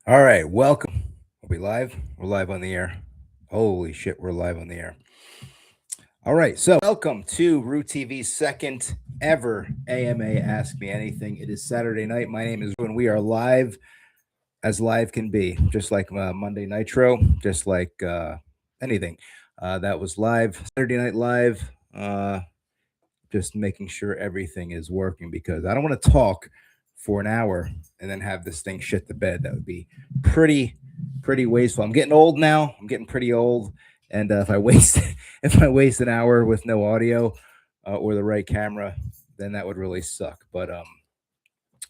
All right, welcome. Are we live? We're live on the air. Holy shit, we're live on the air. All right, so welcome to RueTV's second ever AMA Ask Me Anything. It is Saturday night. My name is Rue, and we are live as live can be, just like Monday Nitro, just like anything. That was live, Saturday Night Live. Just making sure everything is working because I don't want to talk for an hour and then have this thing shit the bed. That would be pretty wasteful. I'm getting old now. I'm getting pretty old, and if I waste if I waste an hour with no audio or the right camera, then that would really suck. But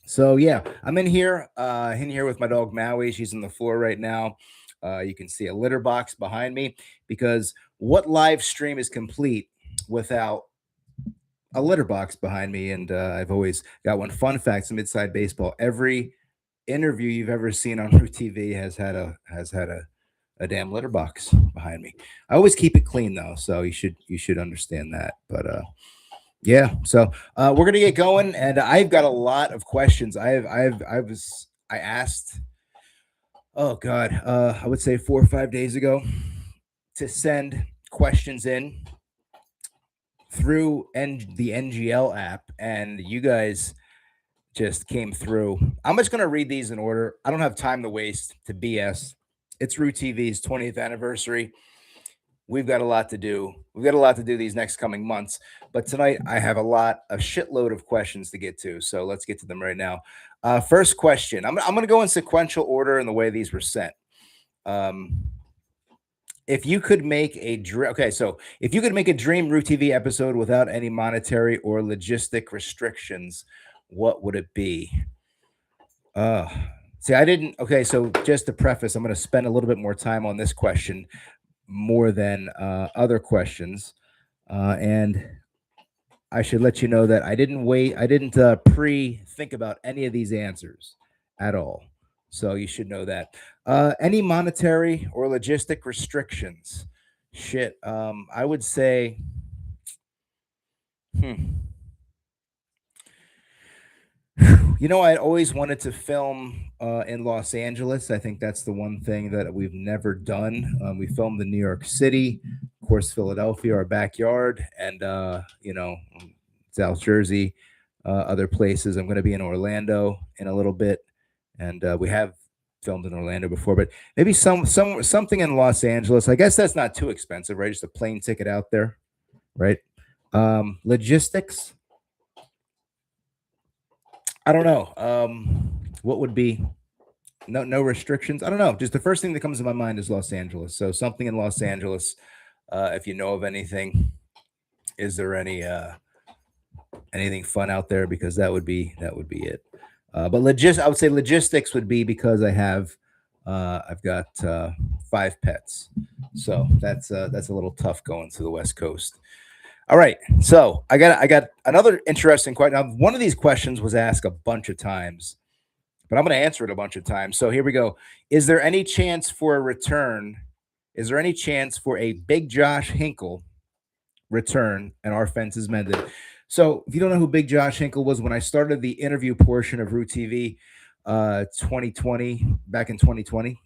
so yeah, I'm in here with my dog Maui. She's on the floor right now. You can see a litter box behind me because what live stream is complete without a litter box behind me, and I've always got one. Fun fact: some inside baseball. Every interview you've ever seen on RueTV has had a damn litter box behind me. I always keep it clean though, so you should understand that. But yeah, so we're gonna get going, and I've got a lot of questions. I asked. Oh God, I would say 4 or 5 days ago to send questions in through the NGL app, and you guys just came through. I'm just going to read these in order. I don't have time to waste to BS. It's RueTV's 20th anniversary. We've got a lot to do. We've got a lot to do these next coming months. But tonight, I have a shitload of questions to get to. So let's get to them right now. First question. I'm going to go in sequential order in the way these were sent. If you could make a dream, okay, so if you could make a dream RueTV episode without any monetary or logistic restrictions, what would it be? Uh, See, I didn't. Okay, so just to preface, I'm going to spend a little bit more time on this question more than other questions, and I should let you know that I didn't wait. I didn't pre-think about any of these answers at all. So you should know that. Any monetary or logistic restrictions? Shit. I would say. Hmm. I always wanted to film in Los Angeles. I think that's the one thing that we've never done. We filmed in New York City, of course, Philadelphia, our backyard, and South Jersey, other places. I'm going to be in Orlando in a little bit, and we have filmed in Orlando before, but maybe something in Los Angeles. I guess that's not too expensive, right? Just a plane ticket out there, right? Logistics. I don't know. What would be no restrictions? I don't know. Just the first thing that comes to my mind is Los Angeles. So something in Los Angeles. If you know of anything, is there anything fun out there? Because that would be it. I would say logistics would be because I've got 5 pets, so that's a little tough going to the West Coast. All right, so I got another interesting question. Now, one of these questions was asked a bunch of times, but I'm going to answer it a bunch of times. So here we go. Is there any chance for a return? Is there any chance for a Big Josh Hinkle return and our fence is mended? So if you don't know who Big Josh Hinkle was, when I started the interview portion of RueTV 2020, back in 2020,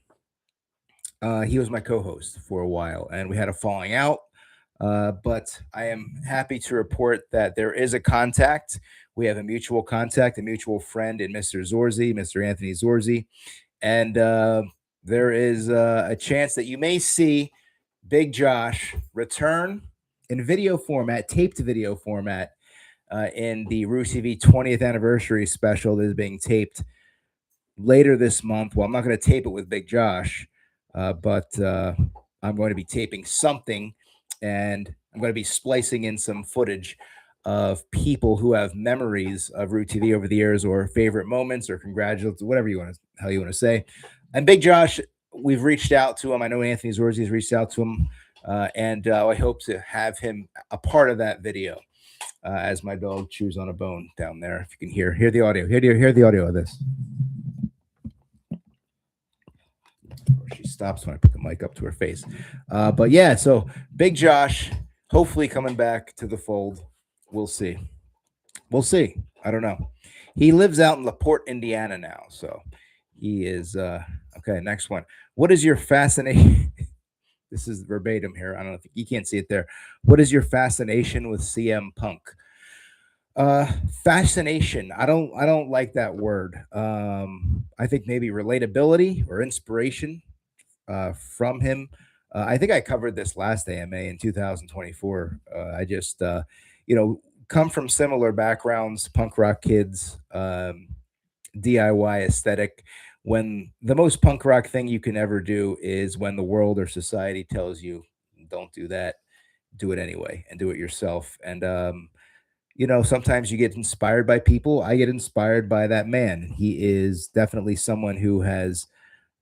he was my co-host for a while, and we had a falling out. But I am happy to report that there is a contact. We have a mutual contact, a mutual friend in Mr. Zorzi, Mr. Anthony Zorzi, and there is a chance that you may see Big Josh return in video format, taped video format, in the RueTV 20th anniversary special that is being taped later this month. Well, I'm not going to tape it with Big Josh, but I'm going to be taping something, and I'm going to be splicing in some footage of people who have memories of RueTV over the years, or favorite moments, or congratulations, whatever you want to say. And Big Josh, we've reached out to him. I know Anthony Zorzi has reached out to him, and I hope to have him a part of that video. As my dog chews on a bone down there, if you can hear the audio, hear the audio of this. She stops when I put the mic up to her face. But yeah, so Big Josh, hopefully coming back to the fold. We'll see. We'll see. I don't know. He lives out in LaPorte, Indiana now, so He is okay. Next one. What is your fascination? This is verbatim here. I don't know if you can't see it there. What is your fascination with CM Punk? Uh, Fascination. I don't like that word. I think maybe relatability or inspiration from him. I think I covered this last AMA in 2024. I just, come from similar backgrounds, punk rock kids, DIY aesthetic. When the most punk rock thing you can ever do is when the world or society tells you, don't do that, do it anyway and do it yourself. And, sometimes you get inspired by people. I get inspired by that man. He is definitely someone who has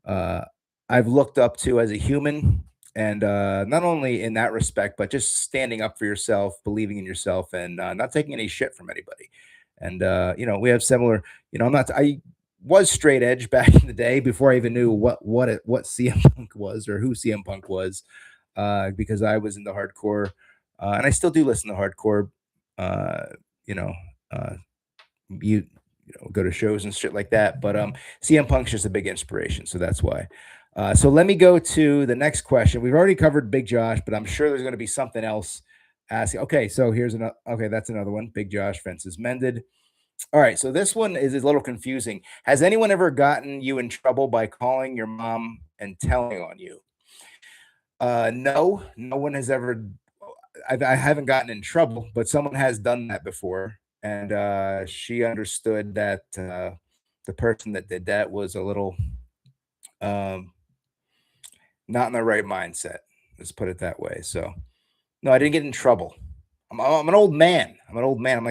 uh, I've looked up to as a human, and not only in that respect, but just standing up for yourself, believing in yourself, and not taking any shit from anybody. And we have similar. I'm not. I was straight edge back in the day before I even knew what CM Punk was or who CM Punk was, because I was into hardcore, and I still do listen to hardcore. Uh, you know, uh, go to shows and shit like that. But CM Punk's just a big inspiration, so that's why. So let me go to the next question. We've already covered Big Josh, but I'm sure there's going to be something else asking. Okay, so here's another. Okay, that's another one. Big Josh, fences mended. All right, so this one is a little confusing. Has anyone ever gotten you in trouble by calling your mom and telling on you? No, no one has ever. I haven't gotten in trouble, but someone has done that before, and she understood that the person that did that was a little um, not in the right mindset. Let's put it that way. So, no, I didn't get in trouble. I'm an old man. I'm an old man.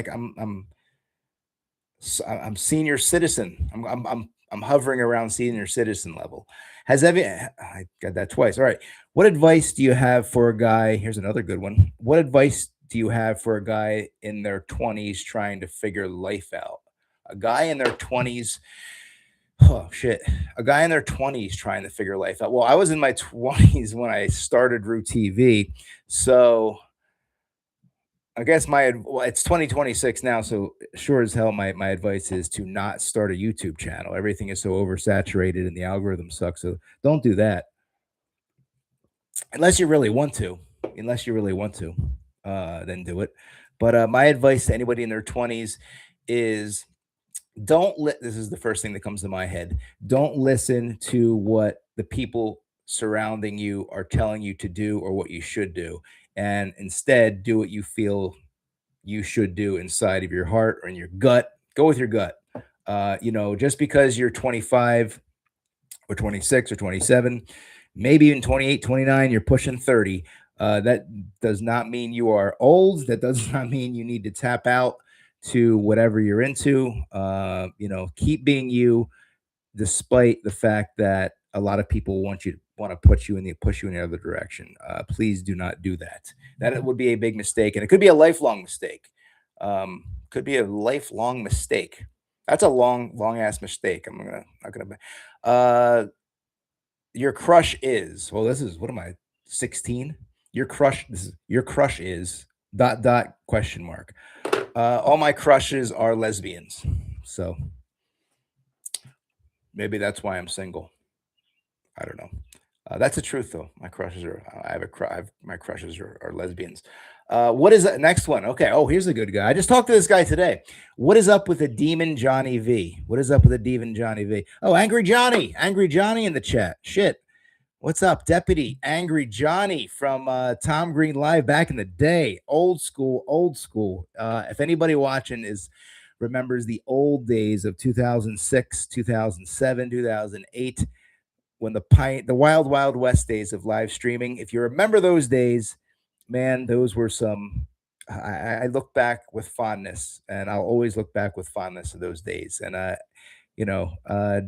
I'm senior citizen. I'm hovering around senior citizen level. Has every I got that twice. All right. What advice do you have for a guy? Here's another good one. What advice do you have for a guy in their 20s trying to figure life out? A guy in their 20s. Oh shit. A guy in their 20s trying to figure life out. Well, I was in my 20s when I started RueTV. So I guess well, it's 2026 now, so sure as hell, my advice is to not start a YouTube channel. Everything is so oversaturated and the algorithm sucks. So don't do that unless you really want to. Unless you really want to, then do it. But my advice to anybody in their 20s is this is the first thing that comes to my head. Don't listen to what the people surrounding you are telling you to do or what you should do, and instead do what you feel you should do inside of your heart or in your gut. Go with your gut. Just because you're 25 or 26 or 27, maybe even 28, 29, you're pushing 30. That does not mean you are old. That does not mean you need to tap out to whatever you're into. Keep being you, despite the fact that a lot of people want to push you in the other direction. Please do not do that. That would be a big mistake, and it could be a lifelong mistake. Could be a lifelong mistake. That's a long ass mistake. I'm gonna not gonna. Your crush is well. This is what am I 16? Your crush. This is your crush is dot question mark. All my crushes are lesbians, so maybe that's why I'm single. I don't know. That's the truth, though. My crushes are. My crushes are lesbians. What is the next one? Okay. Oh, here's a good guy. I just talked to this guy today. What is up with the demon Johnny V? What is up with the demon Johnny V? Oh, Angry Johnny in the chat. Shit. What's up, Deputy Angry Johnny from Tom Green Live back in the day? Old school, old school. If anybody watching remembers the old days of 2006, 2007, 2008 when the wild west days of live streaming. If you remember those days, man, those were some. I look back with fondness, and I'll always look back with fondness of those days. And you know, uh,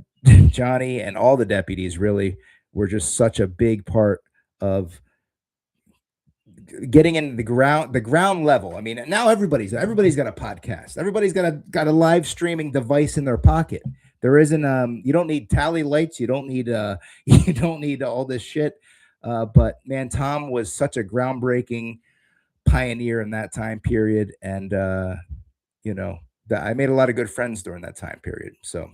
Johnny and all the deputies really were just such a big part of getting into the ground level. I mean, now everybody's got a podcast. Everybody's got a live streaming device in their pocket. There isn't you don't need tally lights, you don't need you don't need all this shit. But man, Tom was such a groundbreaking pioneer in that time period, and I made a lot of good friends during that time period. So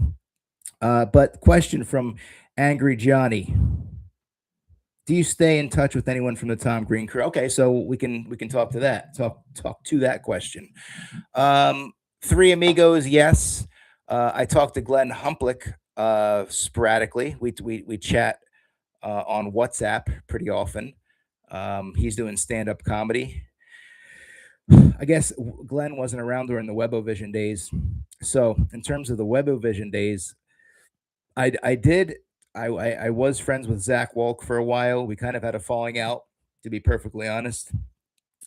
But question from Angry Johnny: do you stay in touch with anyone from the Tom Green crew? Okay, so we can talk to that. Talk to that question. Um, Three Amigos, yes. I talk to Glenn Humplick sporadically. We chat on WhatsApp pretty often. He's doing stand up comedy. I guess Glenn wasn't around during the Webovision days. So in terms of the Webovision days, I did I was friends with Zach Walk for a while. We kind of had a falling out, to be perfectly honest.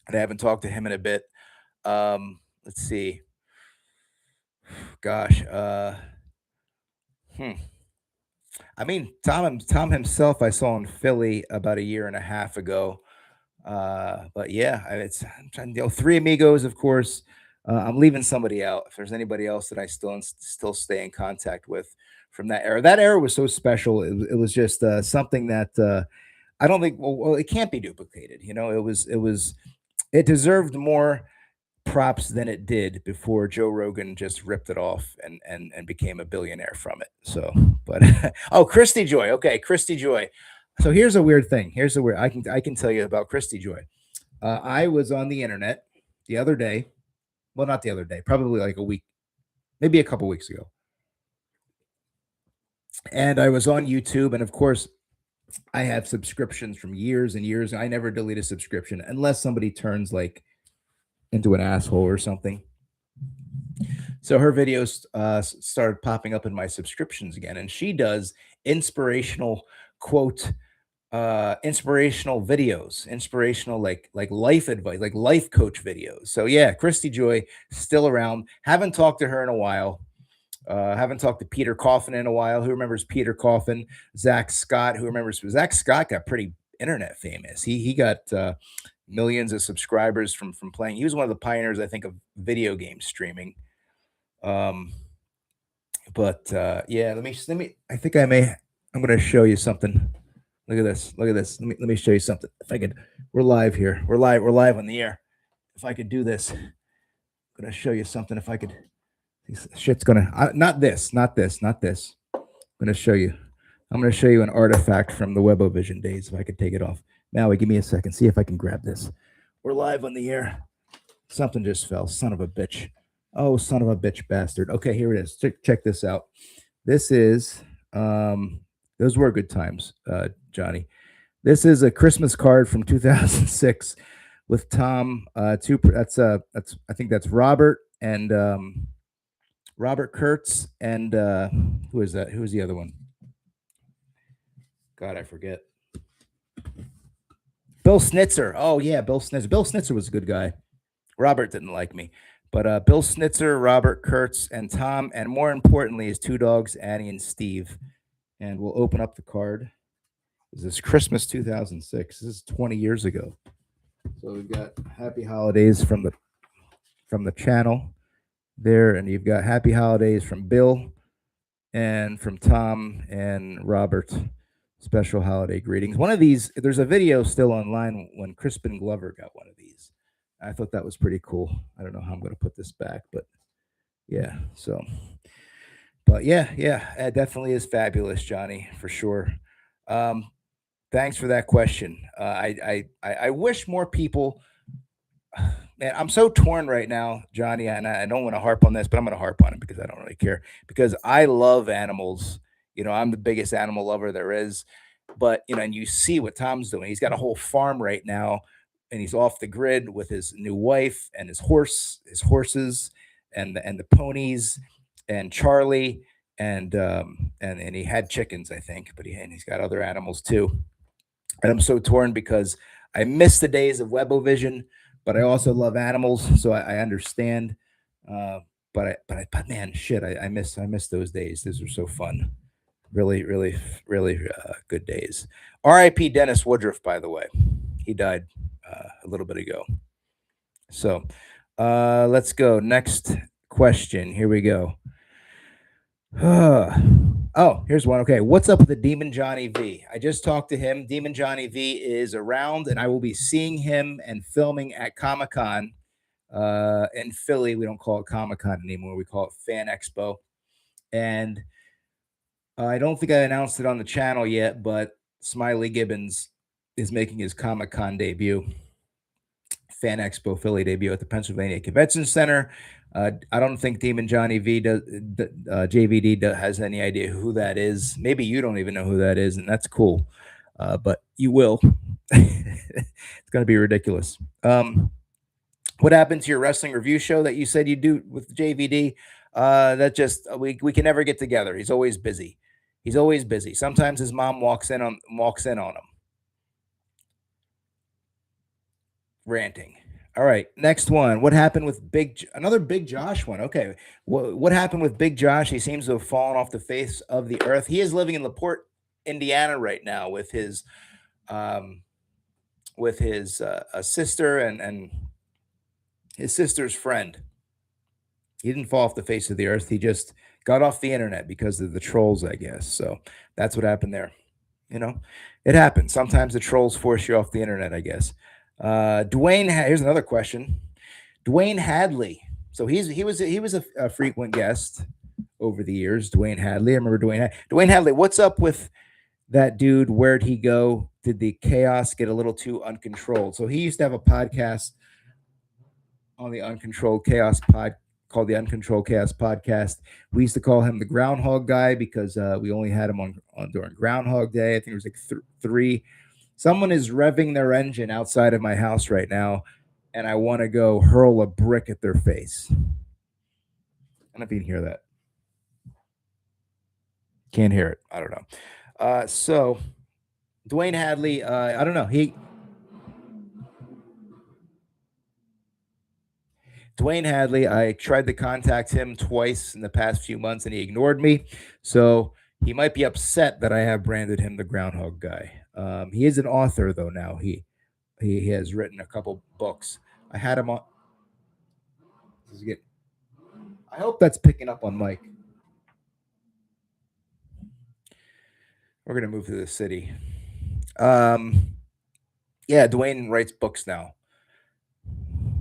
And I haven't talked to him in a bit. Let's see. Gosh. Hmm. I mean, Tom himself, I saw in Philly about a year and a half ago. But yeah, I'm trying to deal. Three Amigos, of course. I'm leaving somebody out. If there's anybody else that I still stay in contact with from that era was so special. It was just something that I don't think. Well, it can't be duplicated. You know, it deserved more props than it did before Joe Rogan just ripped it off and became a billionaire from it. So, but oh, Christy Joy. Okay, Christy Joy. So here's a weird thing. Here's a weird. I can tell you about Christy Joy. I was on the internet the other day. Well, not the other day. Probably like a week, maybe a couple weeks ago. And I was on YouTube, and of course, I have subscriptions from years and years. I never delete a subscription unless somebody turns like into an asshole or something. So her videos started popping up in my subscriptions again, and she does inspirational quote inspirational videos, inspirational like life advice, like life coach videos. So yeah, Christy Joy still around. Haven't talked to her in a while. Haven't talked to Peter Coffin in a while. Who remembers Peter Coffin? Zach Scott. Who remembers Zach Scott? Got pretty internet famous. He got millions of subscribers from playing. He was one of the pioneers, I think, of video game streaming. Um, but yeah, let me. I think I may. I'm going to show you something. Look at this. Look at this. Let me show you something. If I could, we're live here. We're live. We're live on the air. If I could do this, I'm going to show you something. If I could, this shit's going to not this, not this, not this. I'm going to show you. I'm going to show you an artifact from the Webovision days. If I could take it off. Maui, give me a second. See if I can grab this. We're live on the air. Something just fell. Son of a bitch. Oh, son of a bitch bastard. Okay, here it is. Check this out. This is those were good times, Johnny. This is a Christmas card from 2006 with Tom. That's I think that's Robert and Robert Kurtz and who is that? Who's the other one? God, I forget. Bill Snitzer. Oh yeah, Bill Snitzer. Bill Snitzer was a good guy. Robert didn't like me, but Bill Snitzer, Robert Kurtz, and Tom, and more importantly, his two dogs, Annie and Steve. And we'll open up the card. This is Christmas 2006. This is 20 years ago. So we've got Happy Holidays from the channel there, and you've got Happy Holidays from Bill and from Tom and Robert. Special holiday greetings. One of these, there's a video still online when Crispin Glover got one of these. I thought that was pretty cool. I don't know how I'm going to put this back, but yeah. So, but yeah, it definitely is fabulous, Johnny, for sure. Thanks for that question. I wish more people. Man, I'm so torn right now, Johnny, and I don't want to harp on this, but I'm going to harp on it because I don't really care. Because I love animals. You know, I'm the biggest animal lover there is. But you know, and you see what Tom's doing. He's got a whole farm right now, and he's off the grid with his new wife and his horses, and the ponies, and Charlie, and he had chickens, I think, but he's got other animals too. And I'm so torn because I miss the days of Webovision, but I also love animals, so I understand. But man, shit, I miss those days. Those were so fun. Really, really, really good days. R.I.P. Dennis Woodruff, by the way, he died a little bit ago. So let's go next question. Here we go. Oh, here's one. Okay, what's up with the Demon Johnny V? I just talked to him. Demon Johnny V is around, and I will be seeing him and filming at Comic-Con in Philly. We don't call it Comic-Con anymore. We call it Fan Expo. And I don't think I announced it on the channel yet, but Smiley Gibbons is making his Comic Con debut, Fan Expo Philly debut at the Pennsylvania Convention Center. I don't think Demon Johnny V does, JVD has any idea who that is. Maybe you don't even know who that is, and that's cool. But you will. It's going to be ridiculous. What happened to your wrestling review show that you said you do with JVD? That just we can never get together. He's always busy. He's always busy. Sometimes his mom walks in on him ranting. All right, next one. What happened with another Big Josh one? Okay, what happened with Big Josh? He seems to have fallen off the face of the earth. He is living in LaPorte, Indiana, right now um, with his sister and his sister's friend. He didn't fall off the face of the earth. He just got off the internet because of the trolls, I guess. So that's what happened there. You know, it happens. Sometimes the trolls force you off the internet, I guess. Here's another question. Dwayne Hadley. So he was a frequent guest over the years. Dwayne Hadley. I remember Dwayne Hadley. What's up with that dude? Where'd he go? Did the chaos get a little too uncontrolled? So he used to have a podcast on the Uncontrolled Chaos pod called the Uncontrolled Chaos Podcast. We used to call him the Groundhog Guy because we only had him on during Groundhog Day. I think it was like three. Someone is revving their engine outside of my house right now, and I want to go hurl a brick at their face. I don't know if you can hear that. Can't hear it. I don't know. So Dwayne Hadley, I don't know. Dwayne Hadley, I tried to contact him twice in the past few months and he ignored me. So he might be upset that I have branded him the Groundhog Guy. He is an author, though, now. He has written a couple books. I had him on. This is good. I hope that's picking up on Mike. We're going to move to the city. Yeah, Dwayne writes books now.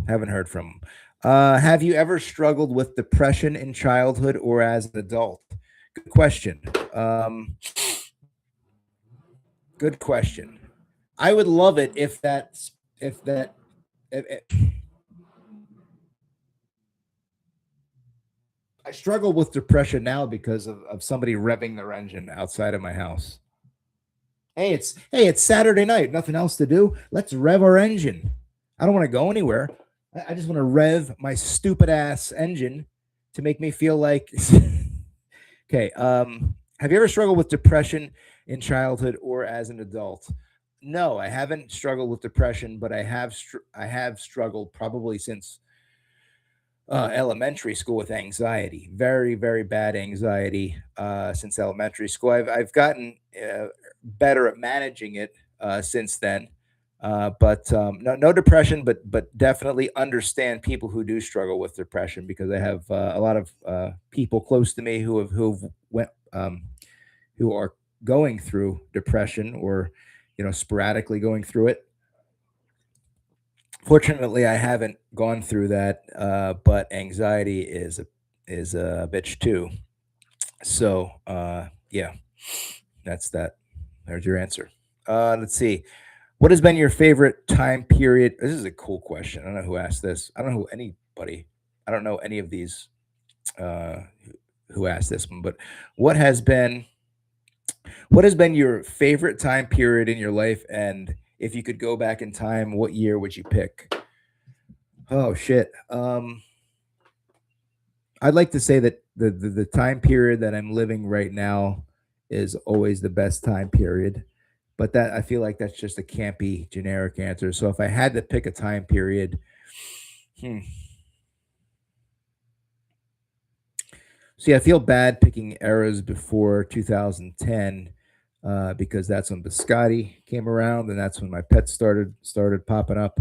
Haven't heard from him. Have you ever struggled with depression in childhood or as an adult? Good question. Good question. I would love it if I struggle with depression now because of somebody revving their engine outside of my house. Hey, it's Saturday night, nothing else to do. Let's rev our engine. I don't want to go anywhere. I just want to rev my stupid ass engine to make me feel like okay. Have you ever struggled with depression in childhood or as an adult? No, I haven't struggled with depression, but I have struggled probably since elementary school with anxiety. Very, very bad anxiety since elementary school. I've gotten better at managing it since then. But no depression, but definitely understand people who do struggle with depression because I have a lot of people close to me who are going through depression or sporadically going through it. Fortunately, I haven't gone through that, but anxiety is a bitch too. So yeah, that's that. There's your answer. Let's see. What has been your favorite time period? This is a cool question. I don't know who asked this. I don't know who anybody. I don't know any of these uh, who asked this one. But what has been what has been your favorite time period in your life? And if you could go back in time, what year would you pick? Oh shit. I'd like to say that the time period that I'm living right now is always the best time period. But that I feel like that's just a campy generic answer. So if I had to pick a time period, hmm. See, I feel bad picking eras before 2010 because that's when Biscotti came around, and that's when my pets started popping up.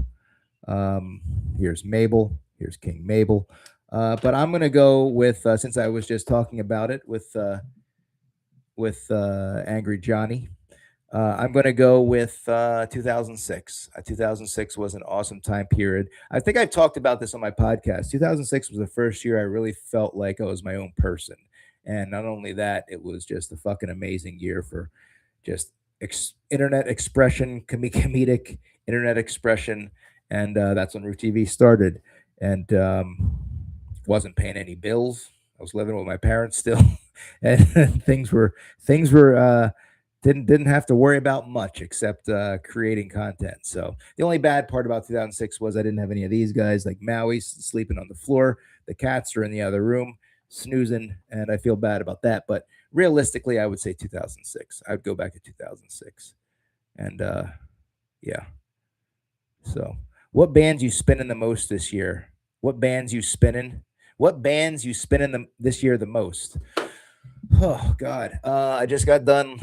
Here's Mabel. Here's King Mabel. But I'm gonna go with since I was just talking about it with Angry Johnny. I'm going to go with 2006. 2006 was an awesome time period. I think I talked about this on my podcast. 2006 was the first year I really felt like I was my own person. And not only that, it was just a fucking amazing year for just internet expression, comedic internet expression, and that's when RueTV started. And wasn't paying any bills. I was living with my parents still, and things were didn't have to worry about much except creating content. So the only bad part about 2006 was I didn't have any of these guys like Maui sleeping on the floor. The cats are in the other room snoozing, and I feel bad about that. But realistically, I would say 2006. I would go back to 2006, and yeah. So, what bands you spinning the most this year? What bands you spinning? What bands you spinning this year the most? Oh God, I just got done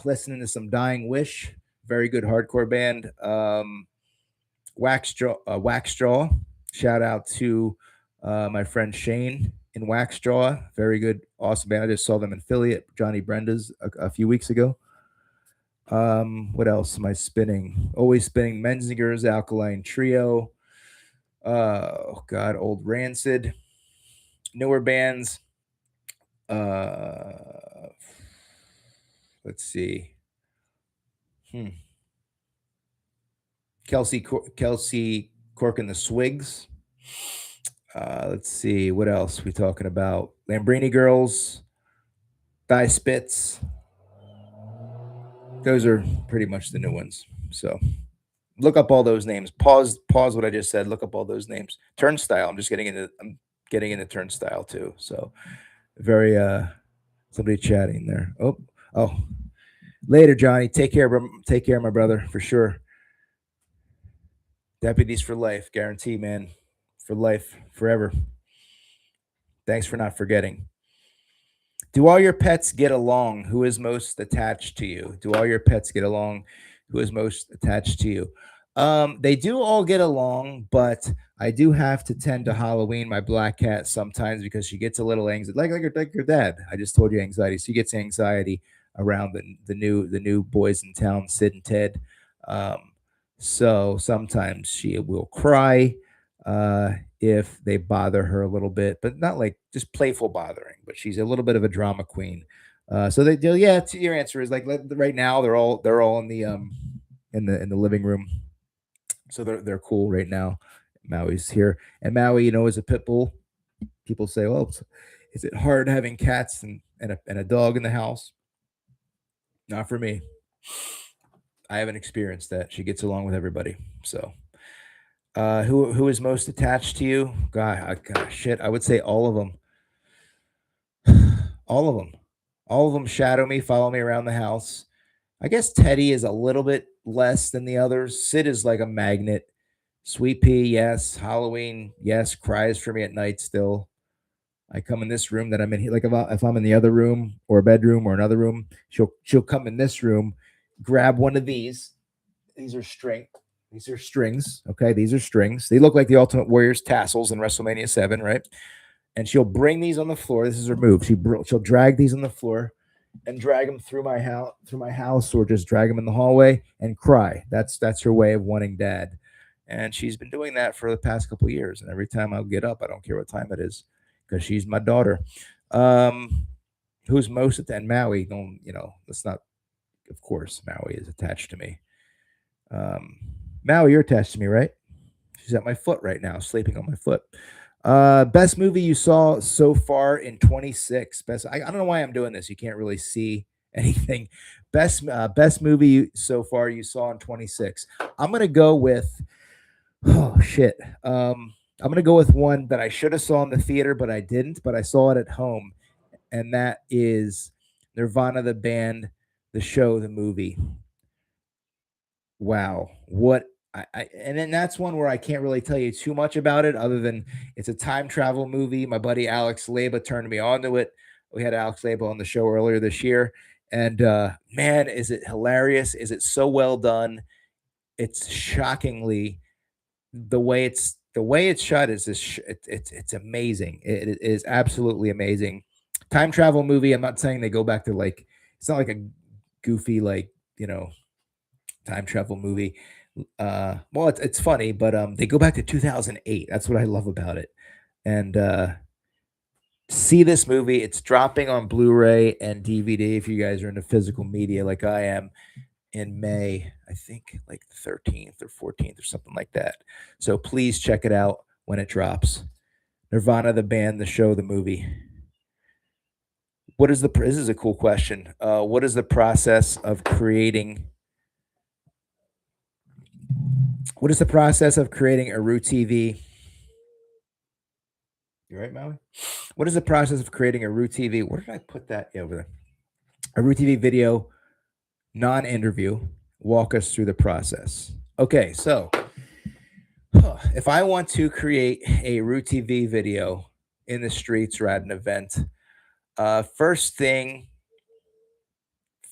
listening to some Dying Wish, very good hardcore band. Wax Jaw. Shout out to my friend Shane in Wax Jaw, very good, awesome band. I just saw them in Philly at Johnny Brenda's a few weeks ago. What else am I spinning? Always spinning Menzinger's Alkaline Trio. Oh God, old Rancid. Newer bands. Uh, let's see. Hmm. Kelsey Cork and the Swigs. Let's see. What else we talking about? Lambrini Girls. Die Spits. Those are pretty much the new ones. So look up all those names. Pause what I just said. Look up all those names. Turnstile. I'm getting into Turnstile too. So very somebody chatting there. Oh. Later, Johnny. Take care, my brother, for sure. Deputies for life, guarantee, man. For life, forever. Thanks for not forgetting. Do all your pets get along? Who is most attached to you? Do all your pets get along? Who is most attached to you? They do all get along, but I do have to tend to Halloween my black cat sometimes because she gets a little anxiety, like your dad. I just told you anxiety. She gets anxiety around the new boys in town, Sid and Ted. Um, so sometimes she will cry if they bother her a little bit, but not like just playful bothering. But she's a little bit of a drama queen. So they do. Yeah, your answer is like right now they're all in the living room, so they're cool right now. Maui's here, and Maui, is a pit bull. People say, "Well, is it hard having cats and a dog in the house?" Not for me. I haven't experienced that. She gets along with everybody. So, who is most attached to you? God, shit. I would say all of them. All of them. All of them shadow me, follow me around the house. I guess Teddy is a little bit less than the others. Sid is like a magnet. Sweet Pea, yes. Halloween, yes. Cries for me at night still. I come in this room that I'm in here. Like if I'm in the other room or a bedroom or another room, she'll come in this room, grab one of these. These are string. These are strings. Okay, these are strings. They look like the Ultimate Warrior's tassels in WrestleMania 7, right? And she'll bring these on the floor. This is her move. She'll drag these on the floor and drag them through my house, or just drag them in the hallway and cry. That's her way of wanting dad. And she's been doing that for the past couple of years. And every time I'll get up, I don't care what time it is, because she's my daughter. Who's most at that? Maui? Don't Let's not. Of course, Maui is attached to me. Maui, you're attached to me, right? She's at my foot right now, sleeping on my foot. Best movie you saw so far in 26. I don't know why I'm doing this. You can't really see anything. Best movie so far you saw in 26. I'm gonna go with oh shit. I'm gonna go with one that I should have saw in the theater, but I didn't. But I saw it at home, and that is Nirvana, the band, the show, the movie. Wow, what and then that's one where I can't really tell you too much about it, other than it's a time travel movie. My buddy Alex Leba turned me on to it. We had Alex Leba on the show earlier this year, and man, is it hilarious? Is it so well done? It's shockingly the way it's shot is it's amazing. It is absolutely amazing. Time travel movie. I'm not saying they go back to like it's not like a goofy time travel movie. Well, it's funny, but they go back to 2008. That's what I love about it. And see this movie. It's dropping on Blu-ray and DVD if you guys are into physical media like I am in May, I think like the 13th or 14th or something like that. So please check it out when it drops. Nirvana, the band, the show, the movie. What is the this is a cool question. What is the process of creating what is the process of creating a RueTV? You right, Maui? What is the process of creating a RueTV? Where did I put that? Yeah, over there. A RueTV video, non-interview. Walk us through the process. Okay, so if I want to create a RueTV video in the streets or at an event, first thing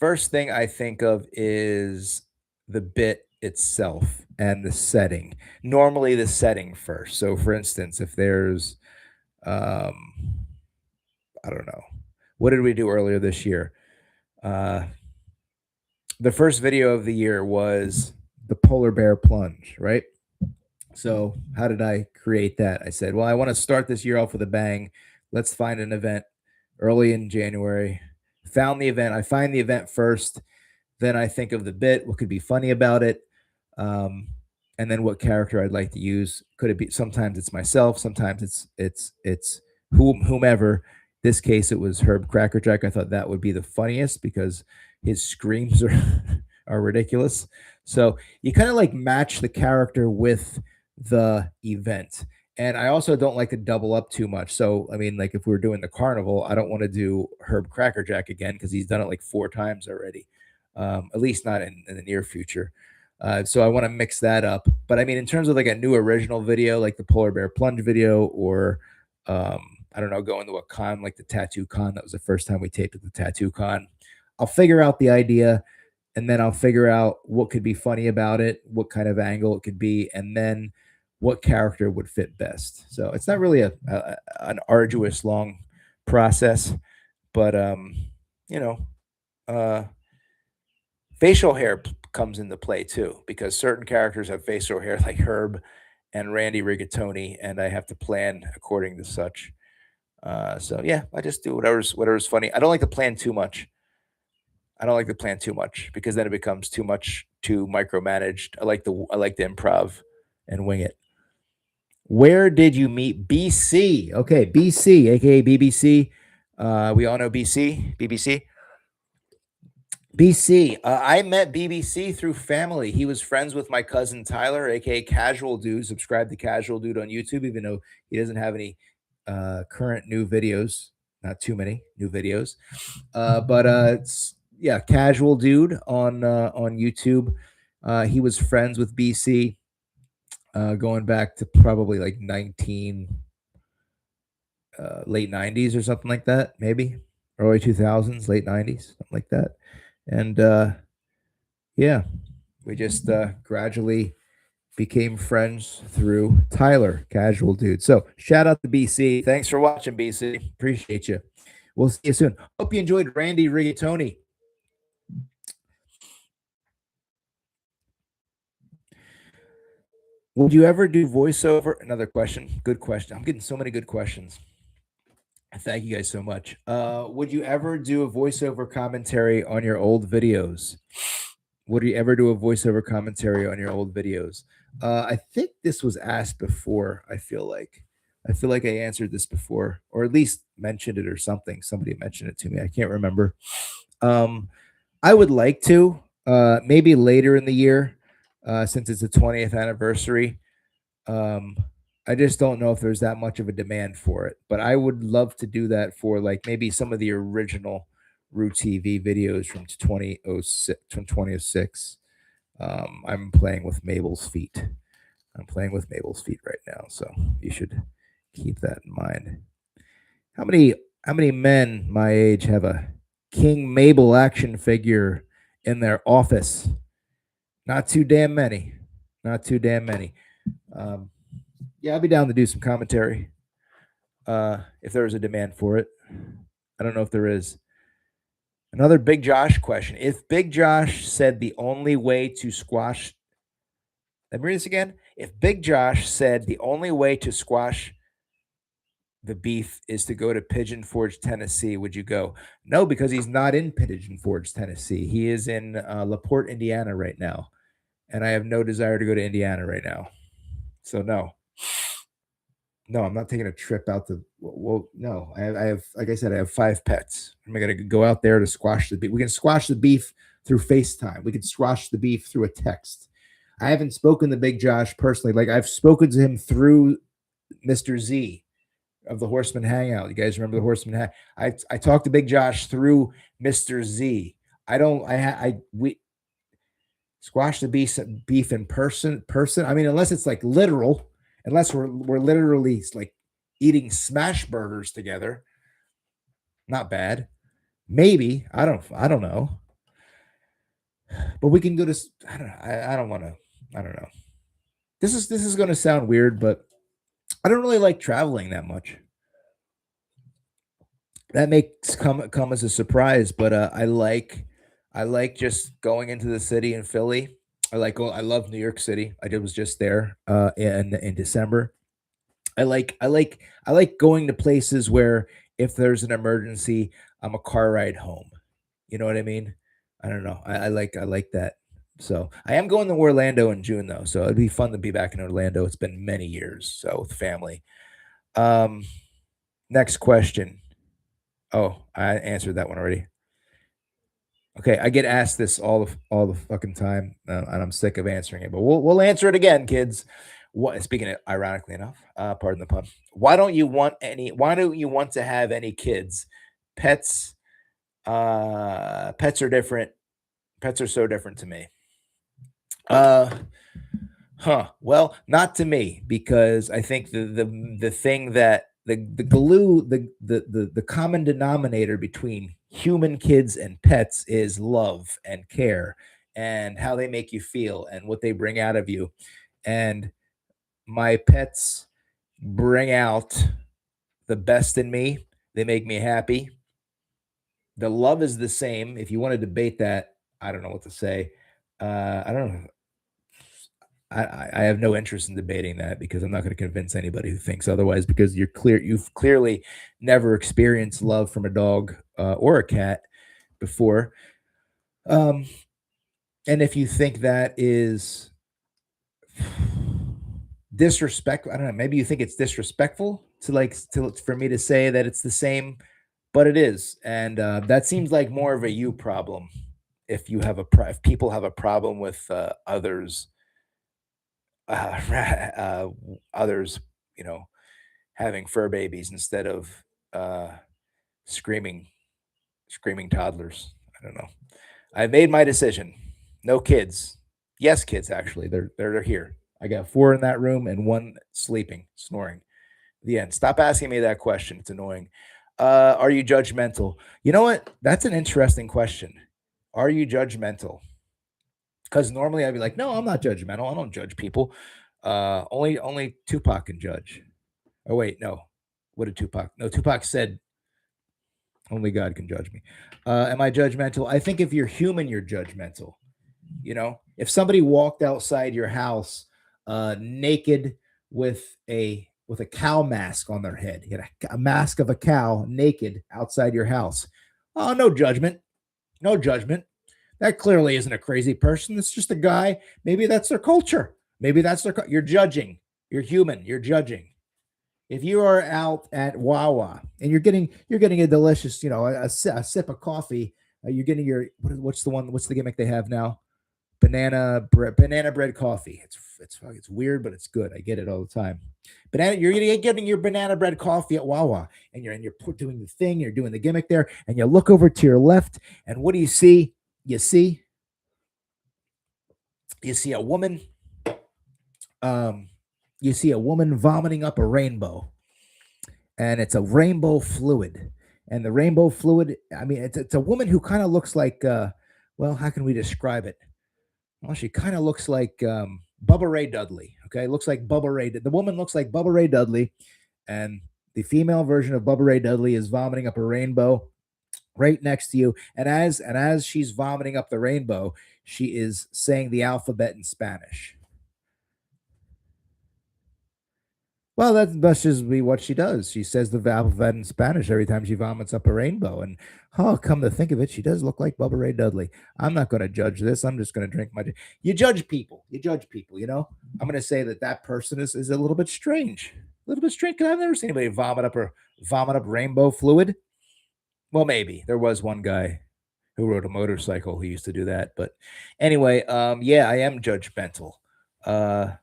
I think of is the bit itself and the setting. Normally, the setting first. So, for instance, if there's, I don't know, what did we do earlier this year? The first video of the year was the polar bear plunge, right? So, how did I create that? I said, well, I want to start this year off with a bang. Let's find an event early in January. Found the event. I find the event first. Then I think of the bit, what could be funny about it, um, and then what character I'd like to use. Could it be? Sometimes it's myself. Sometimes it's whomever. This case, it was Herb Crackerjack. I thought that would be the funniest because his screams are are ridiculous. So you kind of like match the character with the event. And I also don't like to double up too much. So, I mean, like if we're doing the carnival, I don't want to do Herb Crackerjack again because he's done it like 4 times already, at least not in the near future. So I want to mix that up. But I mean, in terms of like a new original video, like the polar bear plunge video, or I don't know, going to a con like the tattoo con. That was the first time we taped at the tattoo con. I'll figure out the idea, and then I'll figure out what could be funny about it, what kind of angle it could be, and then what character would fit best. So it's not really an arduous long process, but you know, uh, facial hair comes into play too because certain characters have facial hair like Herb and Randy Rigatoni, and I have to plan according to such. So yeah, I just do whatever's funny. I don't like to plan too much. I don't like to plan too much because then it becomes too much too micromanaged. I like the improv and wing it. Where did you meet BC? Okay, BC, aka BBC. We all know BC, BBC. BC. I met BBC through family. He was friends with my cousin Tyler, aka Casual Dude. Subscribe to Casual Dude on YouTube, even though he doesn't have any current new videos. Not too many new videos. But it's yeah, Casual Dude on YouTube. He was friends with BC going back to probably like 19 late 90s or something like that, maybe early 2000s, late 90s, something like that. And yeah, we just gradually became friends through Tyler, Casual Dude. So shout out to BC. Thanks for watching, BC. Appreciate you. We'll see you soon. Hope you enjoyed Randy Rigatoni. Would you ever do voiceover? Another question. Good question. I'm getting so many good questions. Thank you guys so much. Would you ever do a voiceover commentary on your old videos? Would you ever do a voiceover commentary on your old videos? I think this was asked before. I feel like I answered this before, or at least mentioned it or something. Somebody mentioned it to me. I can't remember. Um, I would like to, maybe later in the year, since it's the 20th anniversary. Um, I just don't know if there's that much of a demand for it, but I would love to do that for like maybe some of the original RueTV videos from 2006, from 2006. I'm playing with Mabel's feet. I'm playing with Mabel's feet right now, so you should keep that in mind. How many men my age have a King Mabel action figure in their office? Not too damn many. Not too damn many. Um, yeah, I'd be down to do some commentary if there was a demand for it. I don't know if there is. Another Big Josh question. If Big Josh said the only way to squash, let me read this again. If Big Josh said the only way to squash the beef is to go to Pigeon Forge, Tennessee, would you go? No, because he's not in Pigeon Forge, Tennessee. He is in LaPorte, Indiana right now. And I have no desire to go to Indiana right now. So no. No, I'm not taking a trip out to. Well, no, I have, like I said, I have 5 pets. I'm gonna go out there to squash the beef. We can squash the beef through FaceTime. We can squash the beef through a text. I haven't spoken to Big Josh personally. Like I've spoken to him through Mr. Z of the Horseman Hangout. You guys remember the Horseman Hangout? I talked to Big Josh through Mr. Z. I don't. I we squash the beef in person. I mean, unless it's like literal, unless we're literally like eating smash burgers together. Not bad. Maybe. I don't know. But we can go to I don't know. I don't want to. I don't know. This is going to sound weird, but I don't really like traveling that much. That makes come as a surprise, but I like just going into the city in Philly. I love New York City. Was just there in December. I like going to places where if there's an emergency, I'm a car ride home. You know what I mean? I don't know. I like that. So I am going to Orlando in June though, so it'd be fun to be back in Orlando. It's been many years, so with family. Um, Next question. Oh, I answered that one already. Okay, I get asked this all the fucking time, and I'm sick of answering it. But we'll answer it again, kids. What? Speaking of, ironically enough, pardon the pun. Why don't you want any? Why don't you want to have any kids? Pets. Pets are different. Pets are so different to me. Uh, Well, not to me because I think the thing that the glue the common denominator between human kids and pets is love and care and how they make you feel and what they bring out of you. And my pets bring out the best in me. They make me happy. The love is the same. If you want to debate that, I don't know what to say. I don't know. I have no interest in debating that because I'm not going to convince anybody who thinks otherwise. Because you've clearly never experienced love from a dog or a cat before, um, and if you think that is disrespectful, I don't know. Maybe you think it's disrespectful for me to say that it's the same, but it is, and that seems like more of a you problem. If people have a problem with uh, others, you know, having fur babies instead of uh, screaming, screaming toddlers. I don't know. I made my decision. No kids. Yes, kids. Actually, they're here. I got 4 in that room and 1 sleeping, snoring. The end. Stop asking me that question. It's annoying. Are you judgmental? You know what? That's an interesting question. Are you judgmental? Because normally I'd be like, no, I'm not judgmental. I don't judge people. Only Tupac can judge. Oh wait, no. What did Tupac? No, Tupac said only God can judge me. Am I judgmental? I think if you're human, you're judgmental. You know, if somebody walked outside your house naked with a cow mask on their head, you had a mask of a cow naked outside your house. Oh, no judgment. No judgment. That clearly isn't a crazy person. It's just a guy. Maybe that's their culture. Maybe that's you're judging. You're human. You're judging. If you are out at Wawa and you're getting a delicious, a sip of coffee, you're getting what's the gimmick they have now? Banana bread coffee. It's weird, but it's good. I get it all the time. You're getting your banana bread coffee at Wawa, and you're doing the thing. You're doing the gimmick there, and you look over to your left, and what do you see? You see you see a woman. Um, you see a woman vomiting up a rainbow, and it's a rainbow fluid. And the rainbow fluid, I mean, it's a woman who kind of looks like, well, how can we describe it? Well, she kind of looks like Bubba Ray Dudley. Okay, looks like Bubba Ray. The woman looks like Bubba Ray Dudley, and the female version of Bubba Ray Dudley is vomiting up a rainbow right next to you. And as she's vomiting up the rainbow, she is saying the alphabet in Spanish. Well, that must just be what she does. She says the alphabet in Spanish every time she vomits up a rainbow. And oh, come to think of it, she does look like Bubba Ray Dudley. I'm not going to judge this. I'm just going to drink my. You judge people. You judge people. You know. I'm going to say that that person is a little bit strange. A little bit strange because I've never seen anybody vomit up rainbow fluid. Well, maybe there was one guy who rode a motorcycle who used to do that. But anyway, yeah, I am judgmental. Uh,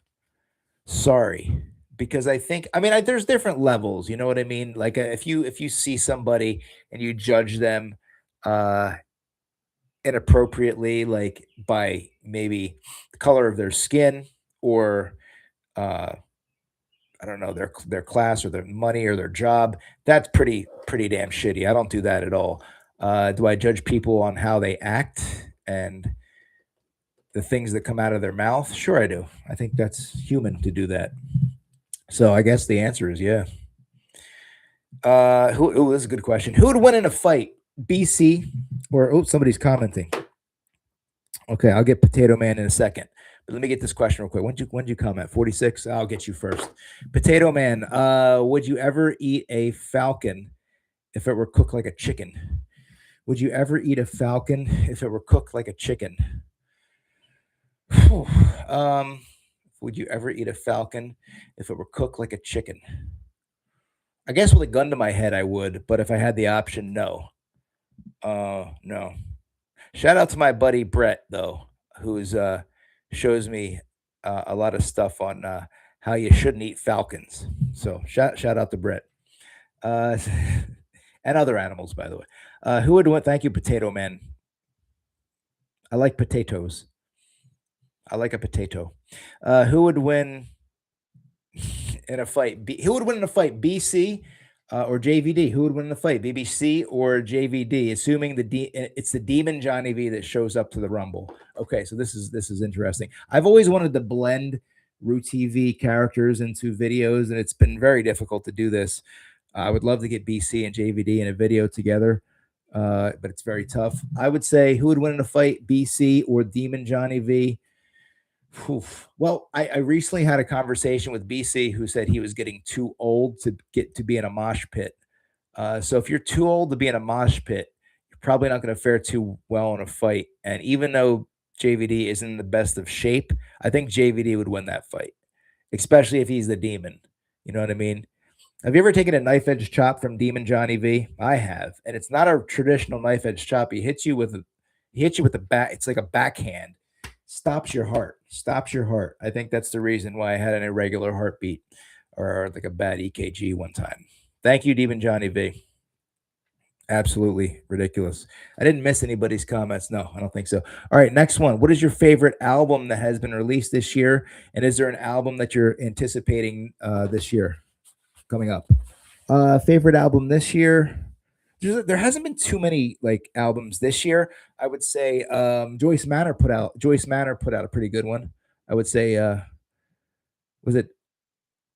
Sorry, because there's different levels. You know what I mean? Like if you see somebody and you judge them uh, inappropriately, like by maybe the color of their skin or uh, I don't know their class or their money or their job, that's pretty damn shitty. I don't do that at all. Do I judge people on how they act and the things that come out of their mouth? Sure, I do. I think that's human to do that. So I guess the answer is yeah. This is a good question. Who would win in a fight? BC or somebody's commenting. Okay, I'll get Potato Man in a second. But let me get this question real quick. When'd you comment? 46? I'll get you first. Potato Man, would you ever eat a falcon if it were cooked like a chicken? Would you ever eat a falcon if it were cooked like a chicken? um, would you ever eat a falcon if it were cooked like a chicken? I guess with a gun to my head, I would, but if I had the option, no. No. Shout out to my buddy Brett though, who's shows me a lot of stuff on how you shouldn't eat falcons. So shout out to Brett. Uh, and other animals, by the way. Who would win? Thank you, Potato Man. I like potatoes. I like a potato. Who would win in a fight? Who would win in a fight? BC or JVD? Who would win in the fight? BBC or JVD? Assuming it's the demon Johnny V that shows up to the Rumble. Okay, so this is interesting. I've always wanted to blend RueTV characters into videos, and it's been very difficult to do this. I would love to get BC and JVD in a video together, but it's very tough. I would say who would win in a fight, BC or Demon Johnny V? Oof. Well, I recently had a conversation with BC who said he was getting too old to get to be in a mosh pit. So if you're too old to be in a mosh pit, you're probably not going to fare too well in a fight. And even though JVD isn't in the best of shape, I think JVD would win that fight, especially if he's the demon. You know what I mean? Have you ever taken a knife edge chop from Demon Johnny V? I have, and it's not a traditional knife edge chop. He hits you with a back. It's like a backhand. Stops your heart. Stops your heart. I think that's the reason why I had an irregular heartbeat or like a bad EKG one time. Thank you, Demon Johnny V. Absolutely ridiculous. I didn't miss anybody's comments. No, I don't think so. All right, next one. What is your favorite album that has been released this year? And is there an album that you're anticipating this year coming up? Favorite album this year? There hasn't been too many like albums this year. I would say Joyce Manor put out a pretty good one. I would say was it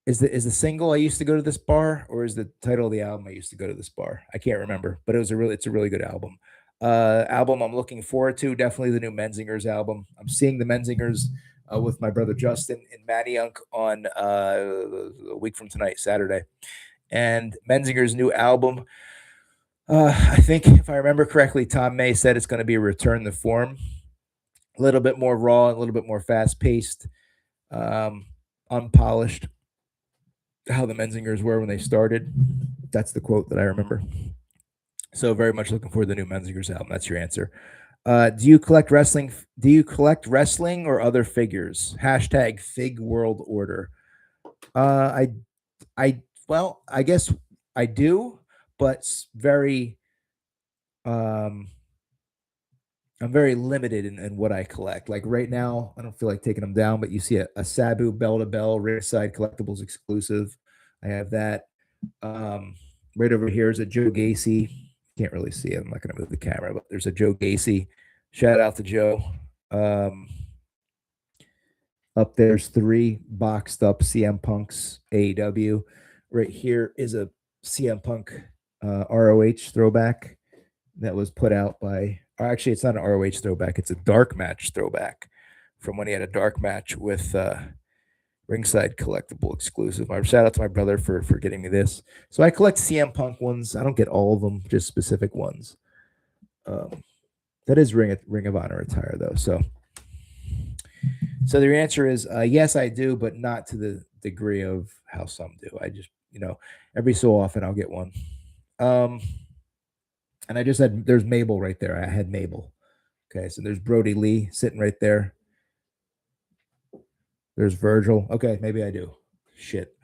is the single I used to go to this bar, or is the title of the album I used to go to this bar? I can't remember, but it's a really good album. Album I'm looking forward to, definitely the new Menzingers album. I'm seeing the Menzingers with my brother Justin in Manayunk on a week from tonight, Saturday. And Menzinger's new album, I think if I remember correctly, Tom May said it's going to be a return to form, a little bit more raw, a little bit more fast paced, unpolished. How the Menzingers were when they started. That's the quote that I remember. So very much looking forward to the new Menzingers album. That's your answer. Do you collect wrestling? Do you collect wrestling or other figures? Hashtag Fig World Order. Uh, I guess I do, but very I'm very limited in what I collect. Like right now, I don't feel like taking them down, but you see a Sabu bell to bell Ringside Collectibles exclusive. I have that. Um, right over here is a Joe Gacy. Can't really see it. I'm not going to move the camera, but there's a Joe Gacy. Shout out to Joe. Up there's 3 boxed up CM Punk's AEW. Right here is a CM Punk ROH throwback that was put out by, or actually, it's not an ROH throwback. It's a dark match throwback from when he had a dark match with Ringside collectible exclusive. My shout out to my brother for getting me this. So I collect CM Punk ones. I don't get all of them, just specific ones. That is Ring of Honor attire though. So the answer is yes, I do, but not to the degree of how some do. I just every so often I'll get one. And I just had there's Mabel right there. I had Mabel. Okay, so there's Brody Lee sitting right there. There's Virgil. Okay, maybe I do. Shit.